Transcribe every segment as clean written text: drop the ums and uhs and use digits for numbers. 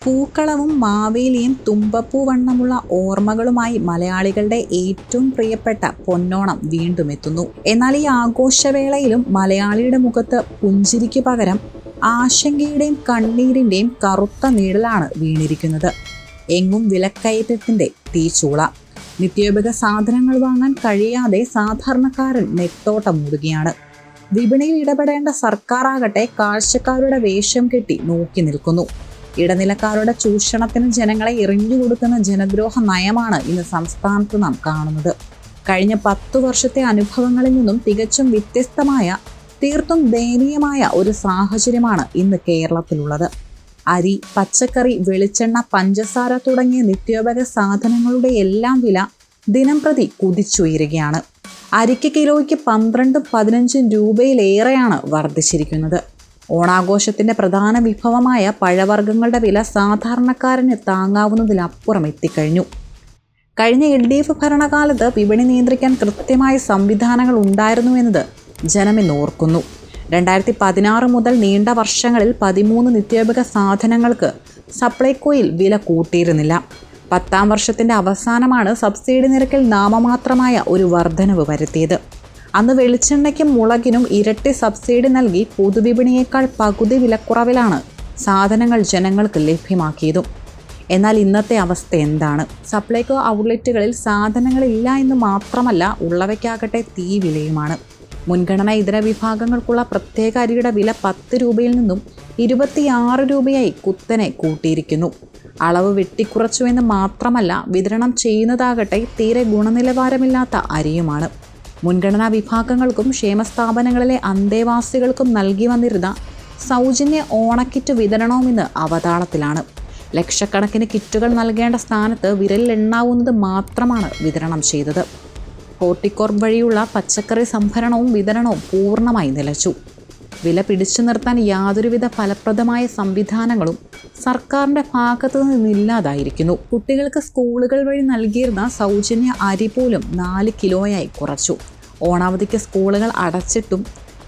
പൂക്കളവും മാവേലിയും തുമ്പപ്പൂ വണ്ണമുള്ള ഓർമ്മകളുമായി മലയാളികളുടെ ഏറ്റവും പ്രിയപ്പെട്ട പൊന്നോണം വീണ്ടും എത്തുന്നു. എന്നാൽ ഈ ആഘോഷവേളയിലും മലയാളിയുടെ മുഖത്ത് പുഞ്ചിരിക്ക് പകരം ആശങ്കയുടെയും കണ്ണീരിന്റെയും കറുത്ത നിഴലാണ് വീണിരിക്കുന്നത്. എങ്ങും വിലക്കയറ്റത്തിന്റെ തീച്ചൂള. നിത്യോപയോഗ സാധനങ്ങൾ വാങ്ങാൻ കഴിയാതെ സാധാരണക്കാരൻ നെട്ടോട്ടം മൂടുകയാണ്. വിപണിയിൽ ഇടപെടേണ്ട സർക്കാരാകട്ടെ കാഴ്ചക്കാരുടെ വേഷം കെട്ടി നോക്കി നിൽക്കുന്നു. ഇടനിലക്കാരുടെ ചൂഷണത്തിന് ജനങ്ങളെ എറിഞ്ഞുകൊടുക്കുന്ന ജനദ്രോഹ നയമാണ് ഇന്ന് സംസ്ഥാനത്ത് നാം കാണുന്നത്. കഴിഞ്ഞ 10 വർഷത്തെ അനുഭവങ്ങളിൽ നിന്നും തികച്ചും വ്യത്യസ്തമായ, തീർത്തും ദയനീയമായ ഒരു സാഹചര്യമാണ് ഇന്ന് കേരളത്തിലുള്ളത്. അരി, പച്ചക്കറി, വെളിച്ചെണ്ണ, പഞ്ചസാര തുടങ്ങിയ നിത്യോപയോഗ സാധനങ്ങളുടെ എല്ലാം വില ദിനംപ്രതി കുതിച്ചുയരുകയാണ്. അരിക്ക് കിലോയ്ക്ക് 12-15 രൂപയിലേറെയാണ് വർദ്ധിച്ചിരിക്കുന്നത്. ഓണാഘോഷത്തിന്റെ പ്രധാന വിഭവമായ പഴവർഗ്ഗങ്ങളുടെ വില സാധാരണക്കാരന് താങ്ങാവുന്നതിലപ്പുറം എത്തിക്കഴിഞ്ഞു. കഴിഞ്ഞ LDF ഭരണകാലത്ത് വിപണി നിയന്ത്രിക്കാൻ കൃത്യമായ സംവിധാനങ്ങൾ ഉണ്ടായിരുന്നു എന്നത് ജനമിന്ന് ഓർക്കുന്നു. 2016 മുതൽ നീണ്ട വർഷങ്ങളിൽ 13 നിത്യോപയോഗ സാധനങ്ങൾക്ക് സപ്ലൈകോയിൽ വില കൂട്ടിയിരുന്നില്ല. 10ാം വർഷത്തിന്റെ അവസാനമാണ് സബ്സിഡി നിരക്കിൽ നാമമാത്രമായ ഒരു വർധനവ് വരുത്തിയത്. അന്ന് വെളിച്ചെണ്ണയ്ക്കും മുളകിനും ഇരട്ടി സബ്സിഡി നൽകി പൊതുവിപണിയേക്കാൾ പകുതി വിലക്കുറവിലാണ് സാധനങ്ങൾ ജനങ്ങൾക്ക് ലഭ്യമാക്കിയതും. എന്നാൽ ഇന്നത്തെ അവസ്ഥ എന്താണ്? സപ്ലൈകോ ഔട്ട്ലെറ്റുകളിൽ സാധനങ്ങളില്ല എന്ന് മാത്രമല്ല, ഉള്ളവയ്ക്കാകട്ടെ തീ വിലയുമാണ്. മുൻഗണന ഇതര വിഭാഗങ്ങൾക്കുള്ള പ്രത്യേക അരിയുടെ വില 10 രൂപയിൽ നിന്നും 26 രൂപയായി കുത്തനെ കൂട്ടിയിരിക്കുന്നു. അളവ് വെട്ടിക്കുറച്ചു എന്ന് മാത്രമല്ല, വിതരണം ചെയ്യുന്നതാകട്ടെ തീരെ ഗുണനിലവാരമില്ലാത്ത അരിയുമാണ്. മുൻഗണനാ വിഭാഗങ്ങൾക്കും ക്ഷേമസ്ഥാപനങ്ങളിലെ അന്തേവാസികൾക്കും നൽകി വന്നിരുന്ന സൗജന്യ ഓണക്കിറ്റ് വിതരണവും ഇന്ന് അവതാളത്തിലാണ്. ലക്ഷക്കണക്കിന് കിറ്റുകൾ നൽകേണ്ട സ്ഥാനത്ത് വിരലിലെണ്ണാവുന്നത് മാത്രമാണ് വിതരണം ചെയ്തത്. ഹോർട്ടികോർപ്പ് വഴിയുള്ള പച്ചക്കറി സംഭരണവും വിതരണവും പൂർണ്ണമായി നിലച്ചു. വില പിടിച്ചു നിർത്താൻ യാതൊരുവിധ ഫലപ്രദമായ സംവിധാനങ്ങളും സർക്കാരിന്റെ ഭാഗത്തു നിന്നില്ലാതായിരിക്കുന്നു. കുട്ടികൾക്ക് സ്കൂളുകൾ വഴി നൽകിയിരുന്ന സൗജന്യ അരി പോലും 4 കിലോയായി കുറച്ചു. ഓണാവധിക്ക് സ്കൂളുകൾ അടച്ചിട്ടും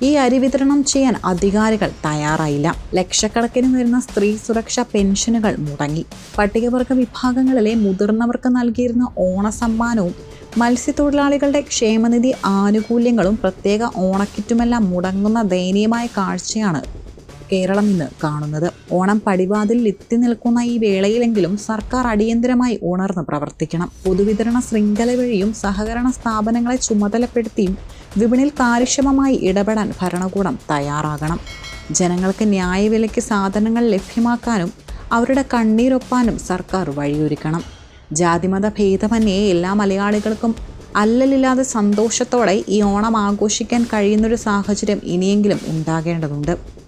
ഈ അരി വിതരണം ചെയ്യാൻ അധികാരികൾ തയ്യാറായില്ല. ലക്ഷക്കണക്കിന് വരുന്ന സ്ത്രീ സുരക്ഷാ പെൻഷനുകൾ മുടങ്ങി. പട്ടികവർഗ വിഭാഗങ്ങളിലെ മുതിർന്നവർക്ക് നൽകിയിരുന്ന ഓണസമ്മാനവും മത്സ്യത്തൊഴിലാളികളുടെ ക്ഷേമനിധി ആനുകൂല്യങ്ങളും പ്രത്യേക ഓണക്കിറ്റുമെല്ലാം മുടങ്ങുന്ന ദയനീയമായ കാഴ്ചയാണ് കേരളം ഇന്ന് കാണുന്നത്. ഓണം പടിവാതിൽ എത്തി നിൽക്കുന്ന ഈ വേളയിലെങ്കിലും സർക്കാർ അടിയന്തരമായി ഉണർന്ന് പ്രവർത്തിക്കണം. പൊതുവിതരണ ശൃംഖല വഴിയും സഹകരണ സ്ഥാപനങ്ങളെ ചുമതലപ്പെടുത്തിയും വിപണിയിൽ കാര്യക്ഷമമായി ഇടപെടാൻ ഭരണകൂടം തയ്യാറാകണം. ജനങ്ങൾക്ക് ന്യായവിലയ്ക്ക് സാധനങ്ങൾ ലഭ്യമാക്കാനും അവരുടെ കണ്ണീരൊപ്പാനും സർക്കാർ വഴിയൊരുക്കണം. ജാതിമത ഭേദമന്യേ എല്ലാ മലയാളികൾക്കും അല്ലലില്ലാതെ സന്തോഷത്തോടെ ഈ ഓണം ആഘോഷിക്കാൻ കഴിയുന്നൊരു സാഹചര്യം ഇനിയെങ്കിലും ഉണ്ടാകേണ്ടതുണ്ട്.